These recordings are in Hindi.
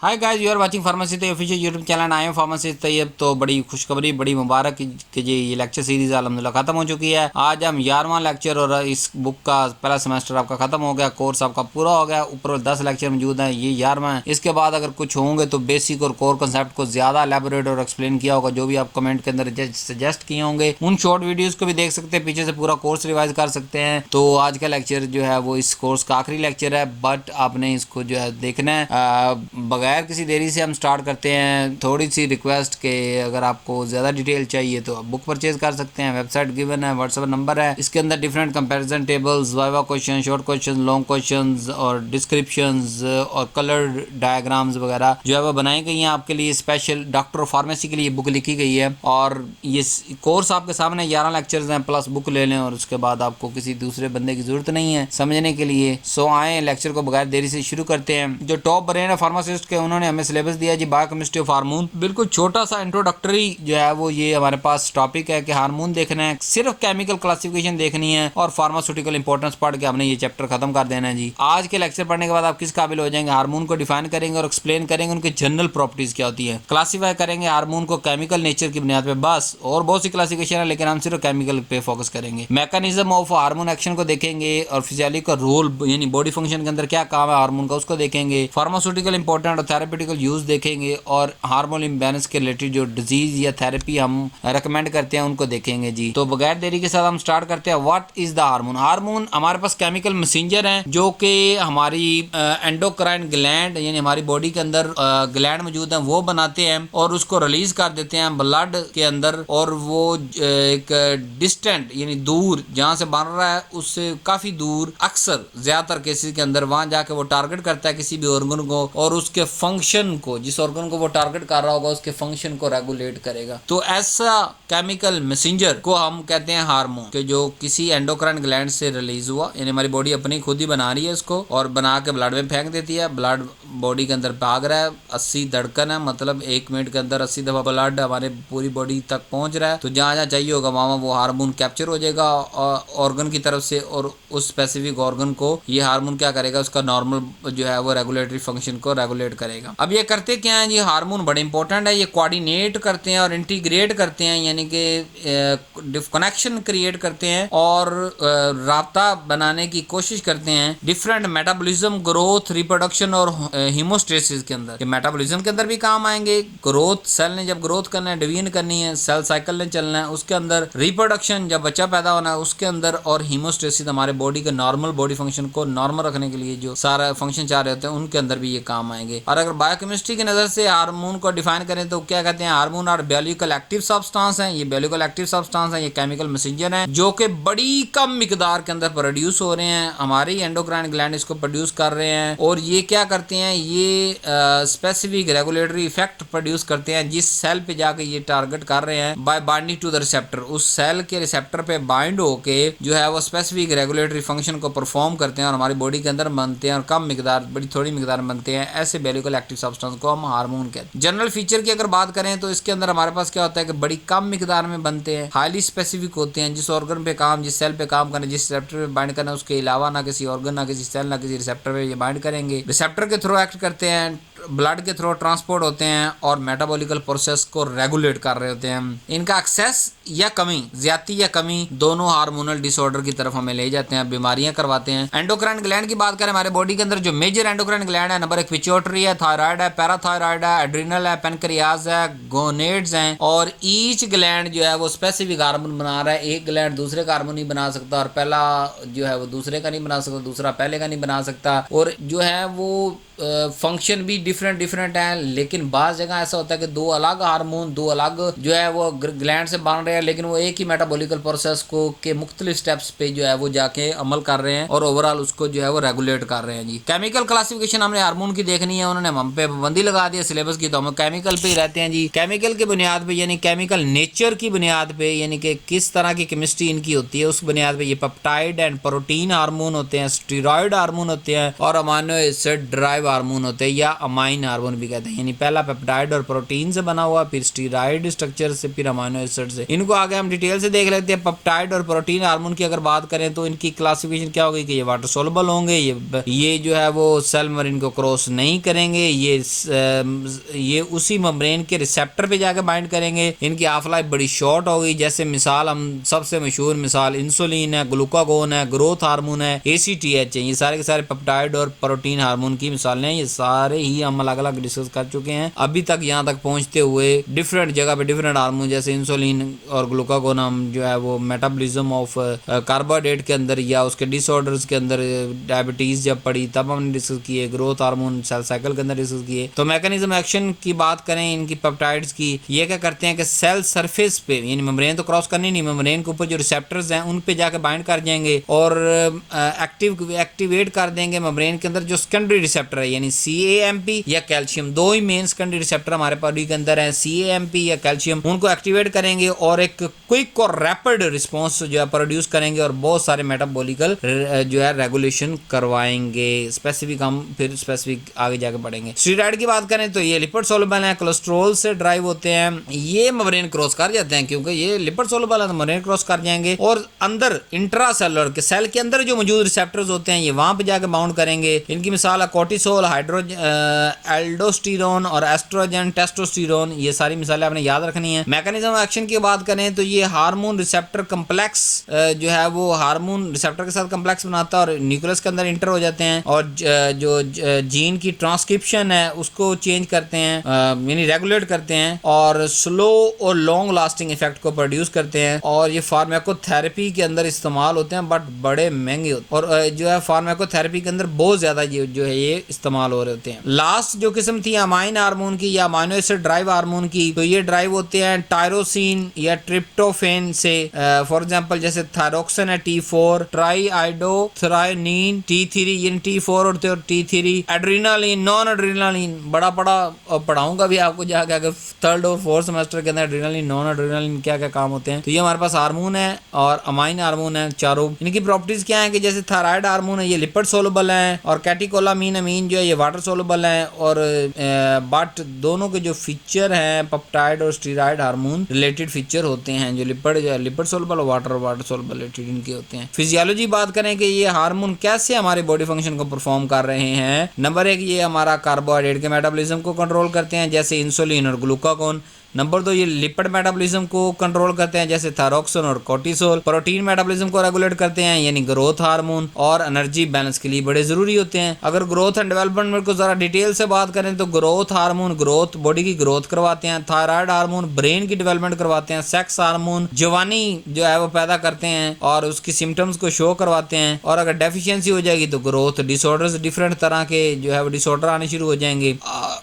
Hi guys, you are watching pharmacy Tayyab official YouTube channel. I am pharmacy Tayyab. तो बड़ी खुशखबरी, बड़ी मुबारक कि ये लेक्चर सीरीज अल्हम्दुलिल्लाह खत्म हो चुकी है। आज हम 11वां लेक्चर और इस बुक का पहला सेमेस्टर आपका खत्म हो गया, कोर्स आपका पूरा हो गया। ऊपर 10 लेक्चर मौजूद हैं, ये 11वां है। इसके बाद अगर कुछ होंगे तो बेसिक और कोर कंसेप्ट को ज्यादा एलैबोरेट और एक्सप्लेन किया होगा, जो भी आप कमेंट के अंदर सजेस्ट किए होंगे उन शॉर्ट वीडियोज को भी देख सकते हैं, पीछे से पूरा कोर्स रिवाइज कर सकते हैं। तो आज का लेक्चर जो है वो इस कोर्स का आखिरी लेक्चर है, बट आपने इसको जो है देखना है। बगैर किसी देरी से हम स्टार्ट करते हैं। थोड़ी सी रिक्वेस्ट के अगर आपको ज्यादा डिटेल चाहिए तो आप बुक परचेज कर सकते हैं। वेबसाइट गिवन है, व्हाट्सएप नंबर है। इसके अंदर different comparison tables, viva question, short question, long questions और डिस्क्रिप्शंस और कलर्ड डायग्राम्स वगैरह जो है वो बनाई गई हैं आपके लिए। स्पेशल डॉक्टर ऑफ फार्मेसी के लिए बुक लिखी गई है। और ये कोर्स आपके सामने 11 लेक्चर्स हैं, प्लस बुक ले लें और उसके बाद आपको किसी दूसरे बंदे की जरूरत नहीं है समझने के लिए। सो आए लेक्चर को बगैर देरी से शुरू करते हैं। जो टॉप ब्रेन है फार्मासिस्ट के, उन्होंने हमें सिलेबस दिया जी बायोकेमिस्ट्री ऑफ हार्मोन। बिल्कुल छोटा सा इंट्रोडक्टरी जो है वो ये हमारे पास टॉपिक है कि हार्मोन देखना है, सिर्फ केमिकल क्लासिफिकेशन देखनी है और फार्मास्यूटिकल इंपॉर्टेंस पढ़ के हमने ये चैप्टर खत्म कर देना है जी। आज के लेक्चर पढ़ने के बाद आप किस काबिल हो जाएंगे? हार्मोन को डिफाइन करेंगे और एक्सप्लेन करेंगे उनकी जनरल प्रॉपर्टीज क्या होती है, क्लासीफाई करेंगे हार्मोन को केमिकल नेचर की बुनियाद पे, बस। और बहुत सी क्लासिफिकेशन है लेकिन हम सिर्फ केमिकल पे फोकस करेंगे। मैकेनिज्म ऑफ हार्मोन एक्शन को देखेंगे और फिजियोलॉजी का रोल यानी बॉडी फंक्शन के अंदर क्या काम है हार्मोन का, उसको देखेंगे। फार्मास्यूटिकल इंपॉर्टेंट और थेरेप्यूटिकल यूज देखेंगे और हार्मोन इम्बैलेंस के रिलेटेड जो डिजीज या थेरेपी हम रेकमेंड करते हैं उनको देखेंगे जी। तो बगैर देरी के साथ हम स्टार्ट करते हैं। What is the hormone? Hormone हमारे पास केमिकल मैसेंजर हैं जो कि हमारी एंडोक्राइन ग्लैंड यानी हमारी बॉडी के अंदर ग्लैंड मौजूद हैं, वो बनाते हैं और उसको रिलीज कर देते हैं ब्लड के अंदर। और वो एक डिस्टेंट यानी दूर जहां से बन रहा है उससे काफी दूर, अक्सर ज्यादातर केसेस के अंदर वहां जाके वो टारगेट करता है किसी भी ऑर्गन को और उसके फंक्शन को, जिस ऑर्गन को वो टारगेट कर रहा होगा उसके फंक्शन को रेगुलेट करेगा। तो ऐसा केमिकल मैसेंजर को हम कहते हैं हार्मोन, कि जो किसी एंडोक्राइन ग्लैंड से रिलीज हुआ, यानी हमारी बॉडी अपनी खुद ही बना रही है इसको और बना के ब्लड में फेंक देती है। ब्लड बॉडी के अंदर भाग रहा है, 80 धड़कन है, मतलब 1 मिनट के अंदर 80 दफा ब्लड हमारे पूरी बॉडी तक पहुंच रहा है। तो जहां जहां चाहिए होगा वहां वो हार्मोन कैप्चर हो जाएगा ऑर्गन की तरफ से और उस स्पेसिफिक ऑर्गन को ये हार्मोन क्या करेगा, उसका नॉर्मल जो है वो रेगुलेटरी फंक्शन को रेगुलेट करेगा। अब ये करते क्या है, ये हार्मोन बड़े इंपॉर्टेंट है। ये कोऑर्डिनेट करते हैं और इंटीग्रेट करते हैं, यानी कि कनेक्शन क्रिएट करते हैं और राब्ता बनाने की कोशिश करते हैं डिफरेंट मेटाबॉलिज्म, ग्रोथ, रिप्रोडक्शन और हीमोस्टेसिस के अंदर। मेटाबॉलिज्म के अंदर भी काम आएंगे। ग्रोथ, सेल ने जब ग्रोथ करना है, डिवीजन करनी है, सेल साइकिल ने चलना है, उसके अंदर रिप्रोडक्शन, जब बच्चा पैदा होना है उसके अंदर, और हीमोस्टेसिस हमारे बॉडी के नॉर्मल बॉडी फंक्शन को नॉर्मल रखने के लिए जो सारा फंक्शन चाह रहे होते हैं उनके अंदर भी ये काम आएंगे। और अगर बायोकेमिस्ट्री की नजर से हार्मोन को डिफाइन करें तो क्या कहते हैं, हार्मोन और बायोलॉजिकल एक्टिव सब्सटेंस हैं। ये बायोलॉजिकल एक्टिव सब्सटेंस हैं, ये केमिकल मैसेंजर हैं जो कि बड़ी कम मिकदार के अंदर प्रोड्यूस हो रहे हैं, हमारे एंडोक्राइन ग्लैंड इसको प्रोड्यूस कर रहे हैं। और ये क्या करते हैं, ये स्पेसिफिक रेगुलेटरी इफेक्ट प्रोड्यूस करते हैं जिस सेल पे जाके ये टारगेट कर रहे हैं by binding to the receptor. उस सेल के रिसेप्टर पे बाइंड होके जो है वो स्पेसिफिक रेगुलेटरी फंक्शन को परफॉर्म करते हैं और हमारी बॉडी के अंदर बनते हैं और कम मिकदार, बड़ी थोड़ी मिकदार में बनते हैं। ऐसे बायोलॉजिकल एक्टिव सब्सटेंस को हम हार्मोन कहते हैं। जनरल फीचर की अगर बात करें तो इसके अंदर हमारे पास क्या होता है कि बड़ी कम मिकदार में बनते हैं, हाईली स्पेसिफिक होते हैं, जिस ऑर्गन पे काम, जिस सेल पे काम करना, जिस रिसेप्टर पे बाइंड करना, उसके अलावा ना किसी ऑर्गन, ना किसी सेल, ना किसी रिसेप्टर पे ये बाइंड करेंगे। रिसेप्टर के थ्रू एक्ट करते हैं, ब्लड के थ्रू ट्रांसपोर्ट होते हैं और मेटाबॉलिकल प्रोसेस को रेगुलेट कर रहे होते हैं। इनका एक्सेस या कमी, ज्यादती या कमी, दोनों हार्मोनल डिसऑर्डर की तरफ हमें ले जाते हैं, बीमारियां करवाते हैं। एंडोक्राइन ग्लैंड की बात करें, हमारे बॉडी के अंदर जो मेजर एंडोक्राइन ग्लैंड है, नंबर 1 पिट्यूटरी है, थायराइड है, पैराथायराइड है, एड्रिनल है, पेनक्रियाज है, गोनेड्स हैं। और ईच ग्लैंड जो है वो स्पेसिफिक हार्मोन बना रहा है। एक ग्लैंड दूसरे का हार्मोन नहीं बना सकता और पहला जो है वो दूसरे का नहीं बना सकता, दूसरा पहले का नहीं बना सकता। और जो है वो फंक्शन भी डिफरेंट है, लेकिन बाज़ जगह ऐसा होता है कि दो अलग हार्मोन, दो अलग जो है वो ग्लैंड से बन रहे हैं, लेकिन वो एक ही मेटाबॉलिकल प्रोसेस को के मुख्तलिफ स्टेप्स पे जो है वो जाके अमल कर रहे हैं और ओवरऑल उसको जो है वो रेगुलेट कर रहे हैं जी। केमिकल क्लासिफिकेशन हमने हार्मोन की देखनी है, उन्होंने हम पे पाबंदी लगा दी है सिलेबस की, तो हम केमिकल पे ही रहते हैं जी। केमिकल की बुनियाद पे, यानी केमिकल नेचर की बुनियाद पे, यानी कि किस तरह की केमिस्ट्री इनकी होती है, उस बुनियाद पे ये पेप्टाइड एंड प्रोटीन हार्मोन होते हैं, स्टेरॉयड हार्मोन होते हैं और अमाइनो एसिड ड्राइव हार्मोन होते हैं या अमाइन हार्मोन भी कहते हैं, यानी पहला पेप्टाइड और प्रोटीन से बना हुआ, फिर स्टीराइड स्ट्रक्चर से, फिर अमाइनो एसिड से। इनको आगे हम डिटेल से देख लेते हैं। पेप्टाइड और प्रोटीन हार्मोन की अगर बात करें तो इनकी क्लासिफिकेशन क्या होगी कि ये वाटर सोलबल होंगे, ये जो है वो सेल मेम्ब्रेन को क्रॉस नहीं करेंगे, ये उसी मेम्ब्रेन के रिसेप्टर पे जाके बाइंड करेंगे। इनकी हाफ लाइफ बड़ी शॉर्ट होगी। जैसे मिसाल, हम सबसे मशहूर मिसाल इंसुलिन है, ग्लूकागोन है, ग्रोथ हार्मोन है, ACTH है, ये सारे के सारे पेप्टाइड और प्रोटीन हार्मोन की मिसालें हैं। ये सारे ही हम अलग अलग डिस्कस कर चुके हैं अभी तक, यहाँ तक पहुंचते हुए डिफरेंट जगह पे डिफरेंट हार्मोन जैसे इंसुलिन और ग्लूकागोन हम जो है वो मेटाबॉलिज्म ऑफ कार्बोहाइड्रेट के अंदर या उसके डिसऑर्डर्स के अंदर, डायबिटीज जब पड़ी तब हमने डिस्कस किए। ग्रोथ हार्मोन सेल साइकिल के अंदर डिस्कस किए। तो मैकेनिज्म एक्शन की बात करें इनकी पेप्टाइड्स की, ये क्या करते हैं कि सेल सरफेस पे, यानी मेम्ब्रेन तो क्रॉस करनी नहीं, मेम्ब्रेन के ऊपर जो रिसेप्टर्स हैं उन पे जाके बाइंड कर जाएंगे और एक्टिवेट कर देंगे मेम्ब्रेन के अंदर जो सेकेंडरी रिसेप्टर है, यानी CAMP या कैल्शियम। दो ही मेन सेकेंडरी रिसेप्टर हमारे बॉडी के अंदर है, CAMP या कैल्शियम। उनको एक्टिवेट करेंगे और एक क्विक और रैपिड रिस्पॉन्स जो है प्रोड्यूस करेंगे और बहुत सारे मेटाबॉलिकल जो है रेगुलेशन करवाएंगे। स्पेसिफिक हम फिर स्पेसिफिक आगे जाके पढ़ेंगे। स्टीरॉयड की बात करें तो ये लिपिड सोलबल है, कोलेस्ट्रॉल से ड्राइव होते हैं। ये मेम्ब्रेन क्रॉस कर जाते हैं क्योंकि ये लिपिड सोलबल है तो मेम्ब्रेन क्रॉस कर जाएंगे और अंदर इंट्रासेलुलर के सेल के अंदर जो मौजूद रिसेप्टर्स होते हैं ये वहां पे जाके बाउंड करेंगे। इनकी मिसाल है कोर्टिसोल, एल्डोस्टेरोन और एस्ट्रोजन, टेस्टोस्टेरोन। ये सारी मिसालें आपने याद रखनी है। मैकेनिज्म एक्शन की बात करें तो ये हार्मोन रिसेप्टर कम्प्लेक्स जो है वो हार्मोन रिसेप्टर के साथ कम्प्लेक्स बनाता है और न्यूक्लियस के अंदर इंटर हो जाते हैं और जो जीन की ट्रांसक्रिप्शन है उसको चेंज करते हैं, यानी रेगुलेट करते हैं और स्लो और लॉन्ग लास्टिंग इफेक्ट को प्रोड्यूस करते हैं। और ये फार्माकोथेरेपी के अंदर इस्तेमाल होते हैं बट बड़े महंगे होते हैं और जो है फार्माकोथेरेपी के अंदर बहुत ज्यादा जो है ये इस्तेमाल हो रहे होते हैं। लास्ट जो किस्म थी अमाइन हार्मोन की या अमाइनो एसिड ड्राइव हार्मोन की, तो ये ड्राइव होते हैं टायरोसिन या ट्रिप्टोफेन से। फॉर एग्जांपल जैसे थायरोक्सिन है T4, ट्राईआइडोथ्रायोनिन T3, यानी T4 और T3, एड्रेनालिन, नॉन एड्रेनालिन बड़ा पढ़ाऊंगा भी आपको जाके अगर 3rd और 4th सेमेस्टर के अंदर एड्रेनालिन, नॉन एड्रेनालिन क्या क्या काम होते हैं। तो ये हमारे पास हार्मोन है और अमाइन हार्मोन है चारों। इनकी प्रॉपर्टीज क्या है कि जैसे थायराइड हार्मोन है ये लिपिड सोलबल है और कैटिकोलामीन अमीन जो है ये वाटर सोलबल है और बट दोनों के जो फीचर हैं पेप्टाइड और स्टीरॉयड हार्मोन रिलेटेड फीचर होते हैं। जो लिपिड सोलबल और वाटर सोलबल रिलेटेड इनके होते हैं। फिजियोलॉजी बात करें कि ये हार्मोन कैसे हमारे बॉडी फंक्शन को परफॉर्म कर रहे हैं। नंबर 1 ये हमारा कार्बोहाइड्रेट के मेटाबॉलिज्म को कंट्रोल करते हैं जैसे इंसुलिन और ग्लूकागोन। नंबर 2 ये लिपिड मेटाबॉलिज्म को कंट्रोल करते हैं जैसे थायरोक्सिन और कोर्टिसोल। प्रोटीन मेटाबॉलिज्म को रेगुलेट करते हैं यानी ग्रोथ हार्मोन और एनर्जी बैलेंस के लिए बड़े जरूरी होते हैं। अगर ग्रोथ एंड डेवलपमेंट को जरा डिटेल से बात करें तो ग्रोथ हार्मोन ग्रोथ बॉडी की ग्रोथ करवाते हैं, थायराइड हार्मोन ब्रेन की डेवलपमेंट करवाते हैं, सेक्स हार्मोन जवानी जो है वो पैदा करते हैं और उसकी सिम्टम्स को शो करवाते हैं। और अगर डेफिशिएंसी हो जाएगी तो ग्रोथ डिसऑर्डर्स डिफरेंट तरह के जो है वो डिसऑर्डर आने शुरू हो जाएंगे।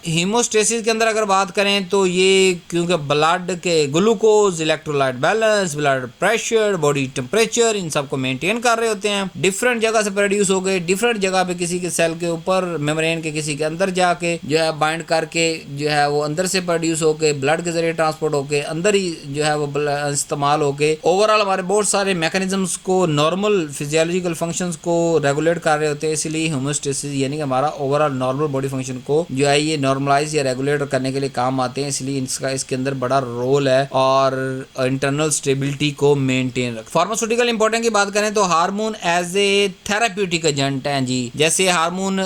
हीमोस्टेसिस के अंदर अगर बात करें तो ये क्योंकि ब्लड के glucose, electrolyte balance, blood pressure, body temperature in सब को मेंटेन कर रहे होते हैं। डिफरेंट जगह से प्रोड्यूस हो गए, डिफरेंट जगह पे किसी के सेल के ऊपर मेम्ब्रेन के किसी के अंदर जाके जो है बाइंड करके जो है वो अंदर से प्रोड्यूस होके ब्लड के जरिए ट्रांसपोर्ट होके अंदर ही जो है वो इस्तेमाल होके ओवरऑल हमारे बहुत सारे मैकेनिज्म्स को नॉर्मल फिजियोलॉजिकल फंक्शंस को रेगुलेट कर रहे होते हैं। इसलिए होमोस्टेसिस यानी कि हमारा ओवरऑल नॉर्मल बॉडी फंक्शन को जो है ये नॉर्मलाइज या रेगुलेट करने के लिए काम आते हैं। इसलिए इसके अंदर बड़ा रोल है और इंटरनल स्टेबिलिटी को मेंटेन रख। फार्मास्यूटिकल इंपॉर्टेंट की बात करें तो hormone as a therapeutic agent है जी। जैसे हार्मोन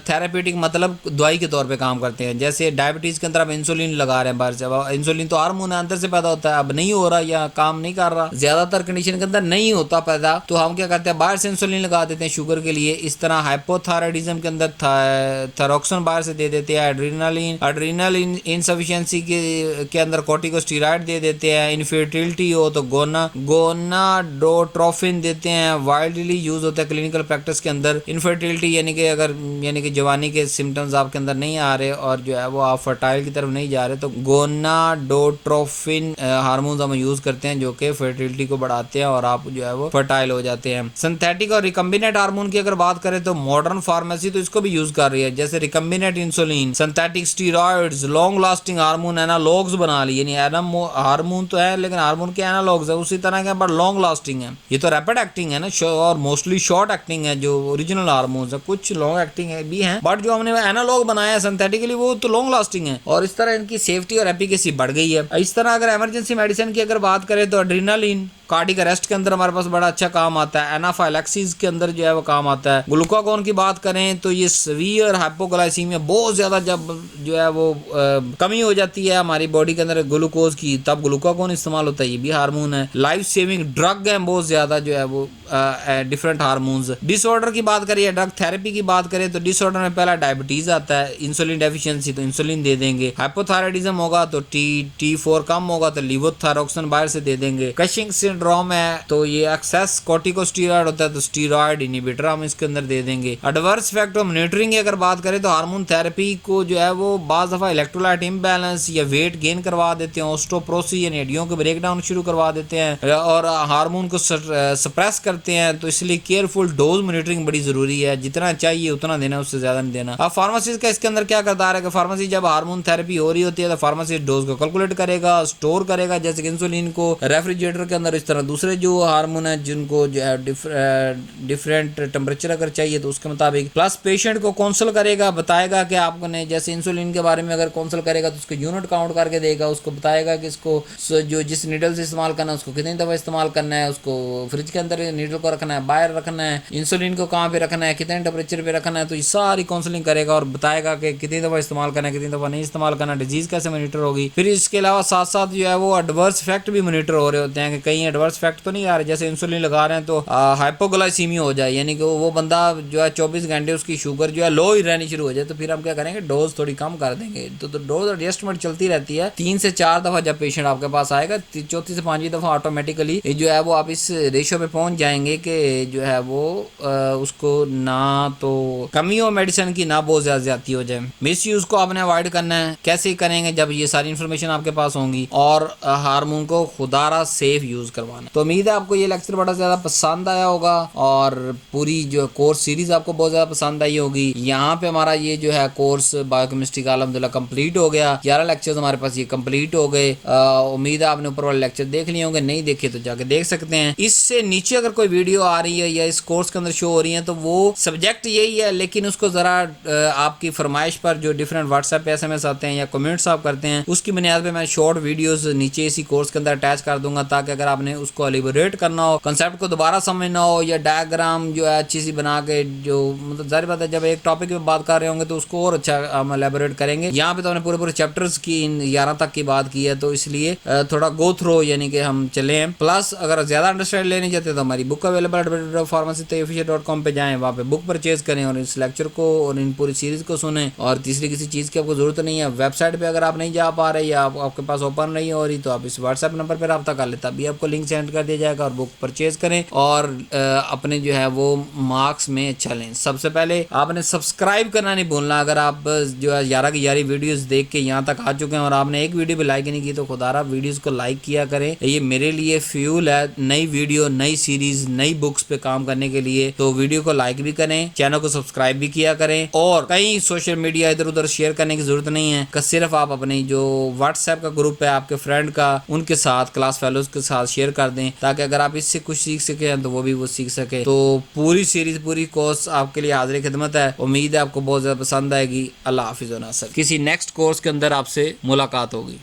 थेराप्यूटिक मतलब दवाई के तौर पे काम करते हैं। जैसे डायबिटीज के अंदर आप इंसुलिन लगा रहे हैं बाहर से, इंसुलिन तो हार्मोन है अंदर से पैदा होता है, अब नहीं हो रहा या काम नहीं कर रहा, ज्यादातर कंडीशन के अंदर नहीं होता पैदा, तो हम क्या करते हैं बाहर से इंसुलिन लगा देते हैं शुगर के लिए। इस तरह हाइपोथायराइडिज्म के अंदर थायरोक्सिन बाहर से दे देते हैं, एड्रेनल इनसफिशिएंसी के अंदर कोर्टिकोस्टेरॉइड दे देते हैं, इनफर्टिलिटी हो तो गोनाडोट्रोफिन देते हैं, वाइडली यूज होता है क्लिनिकल प्रैक्टिस के अंदर। इनफर्टिलिटी यानी कि जवानी के सिम्टम्स आपके अंदर नहीं आ रहे और जो है वो आप फर्टाइल की तरफ नहीं जा रहे तो गोनाडोट्रोफिन हार्मोन्स हम यूज करते हैं जो कि फर्टिलिटी को बढ़ाते हैं और आप जो है वो फर्टाइल हो जाते हैं। सिंथेटिक और रिकम्बिनेंट हार्मोन की अगर बात करें तो मॉडर्न फार्मेसी तो इसको भी यूज कर रही है, जैसे recombinant insulin, synthetic steroids, long lasting hormone, analog analogs बना लिए, यानी हार्मोन तो है लेकिन हार्मोन के एनालॉग्स है उसी तरह के, बट लॉन्ग लास्टिंग है। ये तो रैपिड एक्टिंग है ना, और मोस्टली शॉर्ट एक्टिंग है जो ओरिजिनल हार्मोन्स है, कुछ लॉन्ग एक्टिंग है भी हैं, बट जो हमने एनालॉग बनाया है सिंथेटिकली वो तो लॉन्ग लास्टिंग है, और इस तरह इनकी सेफ्टी और एफिकेसी बढ़ गई है। इस तरह अगर इमरजेंसी मेडिसिन की अगर बात करें तो एड्रेनालिन कार्डिक अरेस्ट के अंदर हमारे पास बड़ा अच्छा काम आता है, एनाफाइलैक्सिस के अंदर जो है वो काम आता है। ग्लूकागोन की बात करें तो ये सीवियर हाइपोग्लाइसीमिया, बहुत ज्यादा जब जो है वो कमी हो जाती है हमारी बॉडी के अंदर ग्लूकोज की, तब ग्लूकागोन इस्तेमाल होता है, ये भी हार्मोन है। लाइफ सेविंग ड्रग है बहुत ज्यादा जो है वो डिफरेंट हार्मोन्स। डिसऑर्डर की बात करें, ड्रग थेरेपी की बात करें तो डिसऑर्डर में पहला डायबिटीज आता है, इंसुलिन डेफिशिएंसी तो इंसुलिन दे देंगे, हाइपोथायराइडिज्म होगा तो T4 कम होगा तो लिवोथायरोक्सिन बाहर से दे देंगे। कशिंग सिंड्रोम है तो ये एक्सेस कॉर्टिकोस्टेरॉइड होता है तो स्टीरॉइड इनहिबिटर हम इसके अंदर दे देंगे। एडवर्स इफेक्ट ऑफ मॉनिटरिंग की अगर बात करें तो हार्मोन थेरेपी को जो है वो बाज दफा इलेक्ट्रोलाइट इम्बैलेंस या वेट गेन करवा देते हैं, ऑस्टियोपोरोसिस यानी हड्डियों के ब्रेकडाउन शुरू करवा देते हैं और हार्मोन को सप्रेस करते हैं, तो इसलिए केयरफुल डोज मॉनिटरिंग बड़ी जरूरी है, जितना चाहिए उतना देना, उससे ज्यादा नहीं देना। अब फार्मासिस्ट का इसके अंदर क्या करदार है कि फार्मेसी जब हार्मोन थेरेपी हो रही होती है तो फार्मासिस्ट डोज को कैलकुलेट करेगा, स्टोर करेगा, जैसे कि इंसुलिन को रेफ्रिजरेटर के अंदर, इस तरह दूसरे जो हार्मोन है जिनको जो है डिफरेंट टेम्परेचर अगर चाहिए तो उसके मुताबिक, प्लस पेशेंट को काउंसल करेगा, बताएगा कि आपने जैसे इंसुलिन के बारे में अगर काउंसल करेगा तो उसको यूनिट काउंट करके देगा, उसको बताएगा कि इसको जो जिस नीडल से इस्तेमाल करना है उसको कितनी दफ़ा इस्तेमाल करना है, उसको फ्रिज के अंदर नीडल को रखना है, बाहर रखना है, इंसुलिन को कहाँ पे रखना है, कितने टेम्परेचर पे रखना है, तो ये सारी काउंसलिंग करेगा और बताएगा कि कितनी दफ़ा इस्तेमाल करना है, कितनी दफ़ा नहीं इस्तेमाल करना, डिजीज़ कैसे मॉनिटर होगी। फिर इसके अलावा साथ साथ जो है वो एडवर्स इफेक्ट भी मॉनिटर हो रहे होते हैं कि कहीं एडवर्स इफेक्ट तो नहीं आ रहे, जैसे इंसुलिन लगा रहे हैं तो हाइपोग्लाइसीमिया हो जाए, यानी कि वो बंदा जो है 24 घंटे उसकी शुगर जो है लो ही रहनी शुरू हो जाए, तो फिर हम क्या करेंगे, डोज थोड़ी कम कर देंगे। तो डोज एडजस्टमेंट चलती रहती है, 3 से 4 दफ़ा जब पेशेंट आपके पास आएगा, चौथी से 5वीं दफ़ा ऑटोमेटिकली जो है वो आप इस रेशियो पे पहुंच जाएंगे कि जो है वो उसको ना तो कमी हो मेडिसिन की, ना बहुत ज्यादा ज्यादती हो जाए। मिस यूज को आपने अवॉइड करना है, कैसे करेंगे जब ये सारी इन्फॉर्मेशन आपके पास होंगी, और हार्मोन को खुदारा सेफ यूज करवाना। तो उम्मीद है आपको ये लेक्चर बड़ा ज्यादा पसंद आया होगा और पूरी जो कोर्स सीरीज आपको बहुत ज्यादा पसंद आई होगी। यहाँ पे हमारा ये जो है कोर्स बायोकेमिस्ट्री का अल्हम्दुलिल्लाह कंप्लीट हो गया, 11 लेक्चर्स हमारे पास ये कंप्लीट हो गए। उम्मीद है आपने ऊपर वाले लेक्चर देख लिए होंगे, नहीं देखे तो जाके देख सकते हैं। इससे नीचे अगर कोई वीडियो आ रही है या इस कोर्स के अंदर शो हो रही है तो वो सब्जेक्ट यही है, लेकिन उसको जरा आपकी फरमाइश पर जो डिफरेंट व्हाट्सएप पे SMS आते हैं या कमेंट्स आप करते हैं, उसकी बुनियाद पे मैं शॉर्ट वीडियोस नीचे इसी कोर्स के अंदर अटैच कर दूंगा, ताकि अगर आपने उसको एलिबोरेट करना हो, कंसेप्ट को दोबारा समझना हो, या डायग्राम जो है अच्छी सी बना के, जो मतलब जाहिर बात है जब एक टॉपिक पे बात कर रहे होंगे तो उसको और अच्छा हम एलिबोरेट करेंगे। यहाँ पे तो हमने पूरे चैप्टर्स की 11 तक की बात की है, तो इसलिए थोड़ा गो थ्रो यानी कि हम चले हैं। प्लस अगर ज्यादा अंडरस्टैंड लेने चाहते तो हमारी बुक अवेलेबल है pharmacyofficial.com पे जाएं, वहाँ पे बुक परचेज करें और इस लेक्चर को और इन पूरी सीरीज को सुने। और तीसरी किसी चीज़ की आपको जरूरत नहीं है, वेबसाइट पे अगर आप नहीं जा पा रहे या आपके पास ओपन नहीं हो रही तो आप इस व्हाट्सएप नंबर पर रब्ता कर लेता, अभी आपको लिंक सेंड कर दिया जाएगा और बुक परचेज करें और अपने जो है वो मार्क्स में अच्छा लें। सबसे पहले आपने सब्सक्राइब करना नहीं भूलना। अगर आप जो है 11 की 11 वीडियोस देख के यहाँ तक आ चुके हैं और आपने एक वीडियो भी लाइक नहीं की तो खुदारा वीडियोस को लाइक किया करें, ये मेरे लिए फ्यूल है नई वीडियो, नई सीरीज, नई बुक्स पे काम करने के लिए। तो वीडियो को लाइक भी करें, चैनल को सब्सक्राइब भी किया करें और कहीं सोशल मीडिया इधर उधर शेयर करने की जरूरत नहीं है, कि सिर्फ आप अपने जो व्हाट्सएप का ग्रुप है आपके फ्रेंड का, उनके साथ क्लास फेलोज के साथ शेयर कर दें, ताकि अगर आप इससे कुछ सीख सके तो वो भी वो सीख सके। तो पूरी सीरीज, पूरी कोर्स आपके लिए हाजिर खिदमत है। उम्मीद है आपको बहुत ज्यादा पसंद आएगी। अल्लाह हाफिज़ व नासर। किसी नेक्स्ट कोर्स के अंदर आपसे मुलाकात होगी।